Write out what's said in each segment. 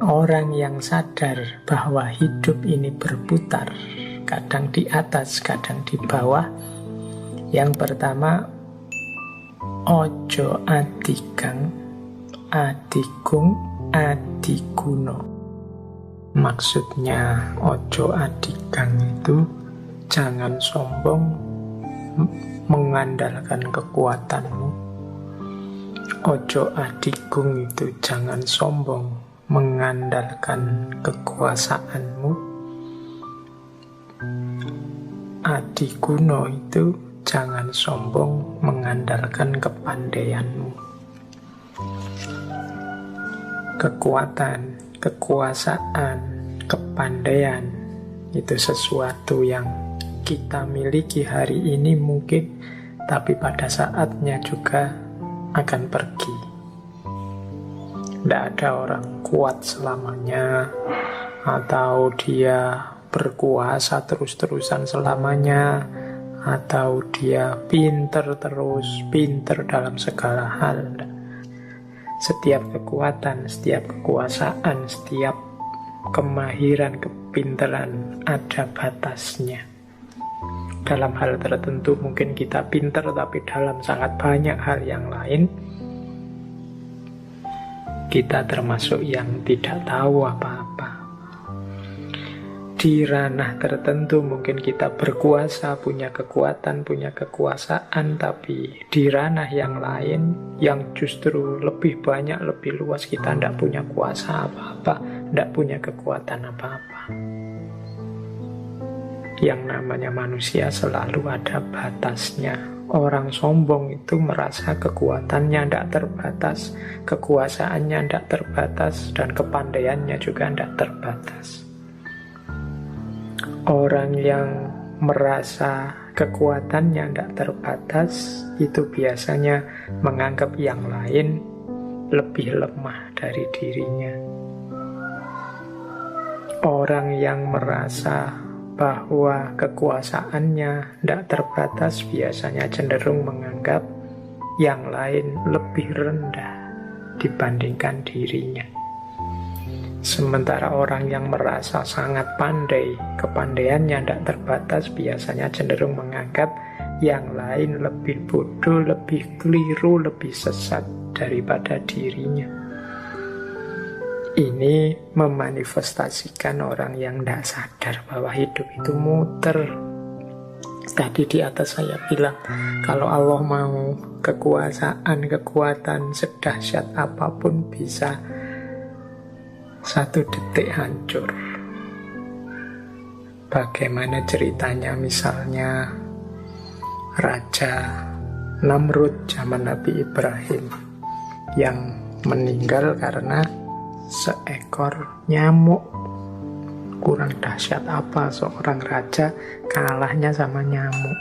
Orang yang sadar bahwa hidup ini berputar, kadang di atas, kadang di bawah. Yang pertama, ojo adigang, adigung, adiguno. Maksudnya ojo adigang itu jangan sombong mengandalkan kekuatanmu. Ojo adigung itu jangan sombong mengandalkan kekuasaanmu. Adiguno itu jangan sombong mengandalkan kepandaianmu. Kekuatan, kekuasaan, kepandaian itu sesuatu yang kita miliki hari ini mungkin, tapi pada saatnya juga akan pergi. Tidak ada orang kuat selamanya, atau dia berkuasa terus-terusan selamanya, atau dia pinter terus, pinter dalam segala hal. Setiap kekuatan, setiap kekuasaan, setiap kemahiran, kepinteran ada batasnya. Dalam hal tertentu mungkin kita pinter, tapi dalam sangat banyak hal yang lain kita termasuk yang tidak tahu apa-apa. Di ranah tertentu mungkin kita berkuasa, punya kekuatan, punya kekuasaan, tapi di ranah yang lain yang justru lebih banyak, lebih luas, kita tidak punya kuasa apa-apa, tidak punya kekuatan apa-apa. Yang namanya manusia selalu ada batasnya. Orang sombong itu merasa kekuatannya tidak terbatas, kekuasaannya tidak terbatas, dan kepandaiannya juga tidak terbatas. Orang yang merasa kekuatannya tidak terbatas itu biasanya menganggap yang lain lebih lemah dari dirinya. Orang yang merasa bahwa kekuasaannya tidak terbatas biasanya cenderung menganggap yang lain lebih rendah dibandingkan dirinya. Sementara orang yang merasa sangat pandai, kepandaiannya tidak terbatas, biasanya cenderung menganggap yang lain lebih bodoh, lebih keliru, lebih sesat daripada dirinya. Ini memanifestasikan orang yang tidak sadar bahwa hidup itu muter. Tadi di atas saya bilang, kalau Allah mau kekuasaan, kekuatan sedahsyat apapun bisa satu detik hancur. Bagaimana ceritanya misalnya Raja Namrud zaman Nabi Ibrahim yang meninggal karena seekor nyamuk. Kurang dahsyat apa seorang raja kalahnya sama nyamuk?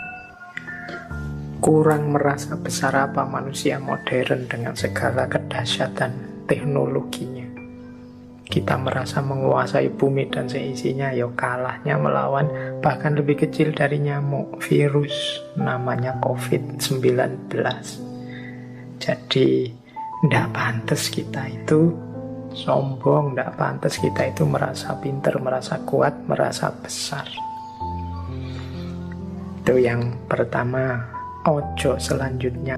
Kurang merasa besar apa manusia modern dengan segala kedahsyatan teknologinya? Kita merasa menguasai bumi dan seisinya, ya kalahnya melawan bahkan lebih kecil dari nyamuk, virus namanya COVID-19. Jadi tidak pantas kita itu sombong, tidak pantas kita itu merasa pinter, merasa kuat, merasa besar. Itu yang pertama. Ojo selanjutnya,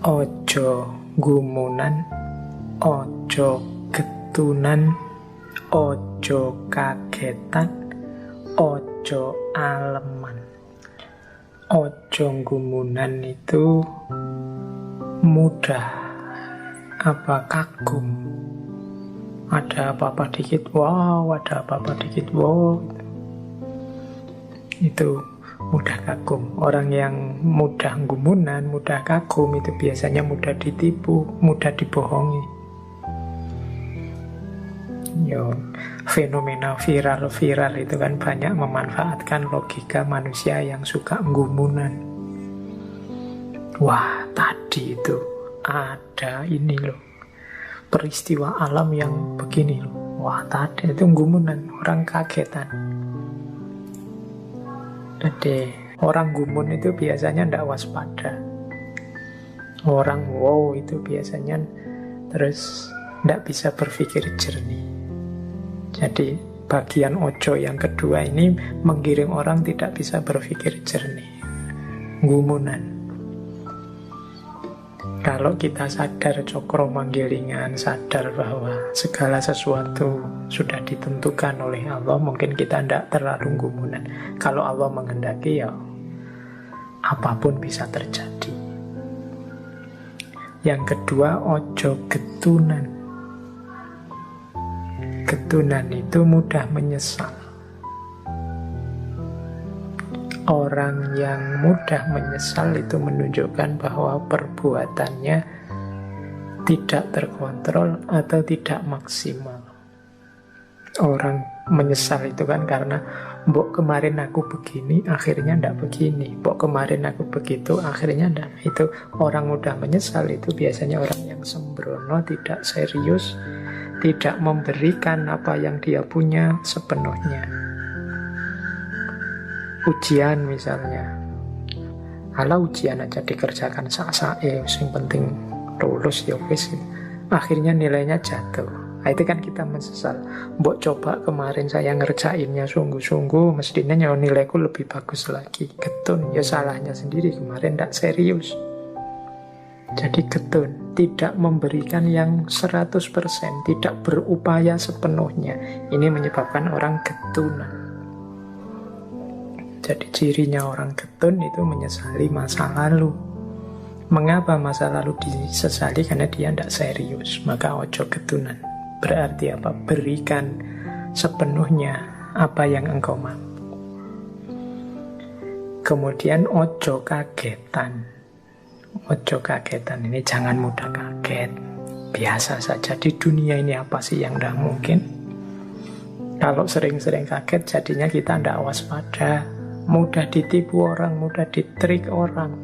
ojo gumunan, ojo getunan, ojo kagetan, ojo aleman. Ojo gumunan itu mudah kagum. Ada apa-apa dikit, wow, ada apa-apa dikit, wow. Itu mudah kagum. Orang yang mudah gumunan, mudah kagum itu biasanya mudah ditipu, mudah dibohongi. Fenomena viral itu kan banyak memanfaatkan logika manusia yang suka gumunan. Wah, tadi itu ada ini loh, peristiwa alam yang begini loh. Wah, tadi itu gumunan, orang kagetan. Jadi orang gumun itu biasanya tidak waspada. Orang wow itu biasanya terus tidak bisa berpikir jernih. Jadi bagian ojo yang kedua ini menggiring orang tidak bisa berpikir jernih. Gumunan. Kalau kita sadar cokro manggilingan, sadar bahwa segala sesuatu sudah ditentukan oleh Allah, mungkin kita tidak terlalu gumunan. Kalau Allah menghendaki, ya apapun bisa terjadi. Yang kedua, ojo getunan. Getunan itu mudah menyesal. Orang yang mudah menyesal itu menunjukkan bahwa perbuatannya tidak terkontrol atau tidak maksimal. Orang menyesal itu kan karena mbok kemarin aku begini, akhirnya ndak begini. Mbok kemarin aku begitu, akhirnya ndak. Itu orang mudah menyesal itu biasanya orang yang sembrono, tidak serius, tidak memberikan apa yang dia punya sepenuhnya. Ujian misalnya, ala ujian aja dikerjakan sak-sae, yang penting lulus ya wis. Akhirnya nilainya jatuh. Nah, itu kan kita menyesal. Mbok coba kemarin saya ngerjainnya sungguh-sungguh, mestinya nilaiku lebih bagus lagi. Getun, ya salahnya sendiri, kemarin tidak serius. Jadi getun, tidak memberikan yang 100%, tidak berupaya sepenuhnya. Ini menyebabkan orang getunan. Jadi cirinya orang getun itu menyesali masa lalu. Mengapa masa lalu disesali? Karena dia tidak serius. Maka ojo getunan. Berarti apa? Berikan sepenuhnya apa yang engkau mampu. Kemudian ojo kagetan. Ojo kagetan ini jangan mudah kaget. Biasa saja di dunia ini, apa sih yang tidak mungkin? Kalau sering-sering kaget jadinya kita tidak waspada. Mudah ditipu orang, mudah ditrik orang.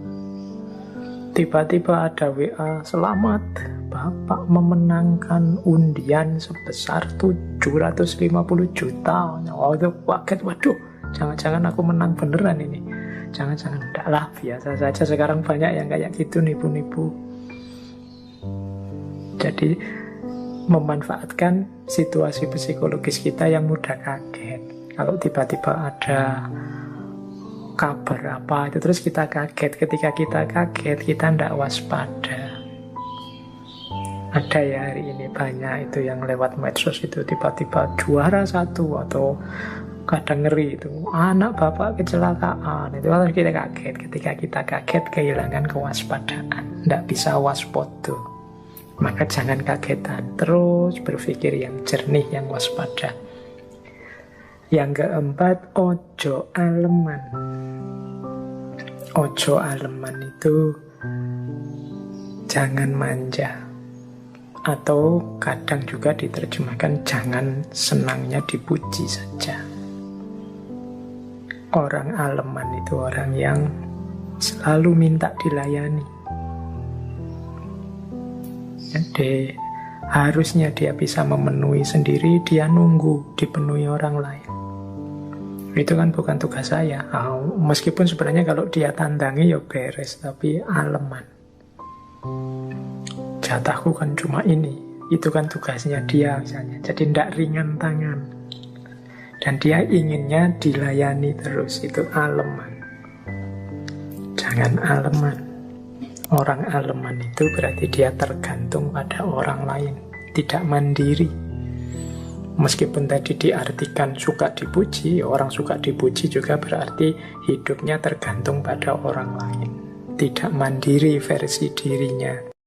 Tiba-tiba ada WA, selamat, Bapak memenangkan undian sebesar 750 juta. Oh, itu kaget, waduh, jangan-jangan aku menang beneran ini. Jangan-jangan, enggak lah, biasa saja. Sekarang banyak yang kayak gitu, nipu-nipu. Jadi memanfaatkan situasi psikologis kita yang mudah kaget. Kalau tiba-tiba ada kabar apa itu terus kita kaget. Ketika kita kaget, kita tidak waspada. Ada ya hari ini banyak itu yang lewat medsos itu tiba-tiba juara 1 atau kadang ngeri itu anak bapak kecelakaan. Itu harus kita kaget. Ketika kita kaget kehilangan kewaspadaan, tidak bisa waspada. Maka jangan kagetan, terus berpikir yang jernih, yang waspada. Yang keempat, ojo aleman. Ojo aleman itu jangan manja. Atau kadang juga diterjemahkan jangan senangnya dipuji saja. Orang aleman itu orang yang selalu minta dilayani. Jadi harusnya dia bisa memenuhi sendiri, dia nunggu dipenuhi orang lain. Itu kan bukan tugas saya. Meskipun sebenarnya kalau dia tandangi ya beres, tapi aleman. Jatahku kan cuma ini. Itu kan tugasnya dia misalnya. Jadi tidak ringan tangan. Dan dia inginnya dilayani terus. Itu aleman. Jangan aleman. Orang aleman itu berarti dia tergantung pada orang lain. Tidak mandiri. Meskipun tadi diartikan suka dipuji, orang suka dipuji juga berarti hidupnya tergantung pada orang lain. Tidak mandiri versi dirinya.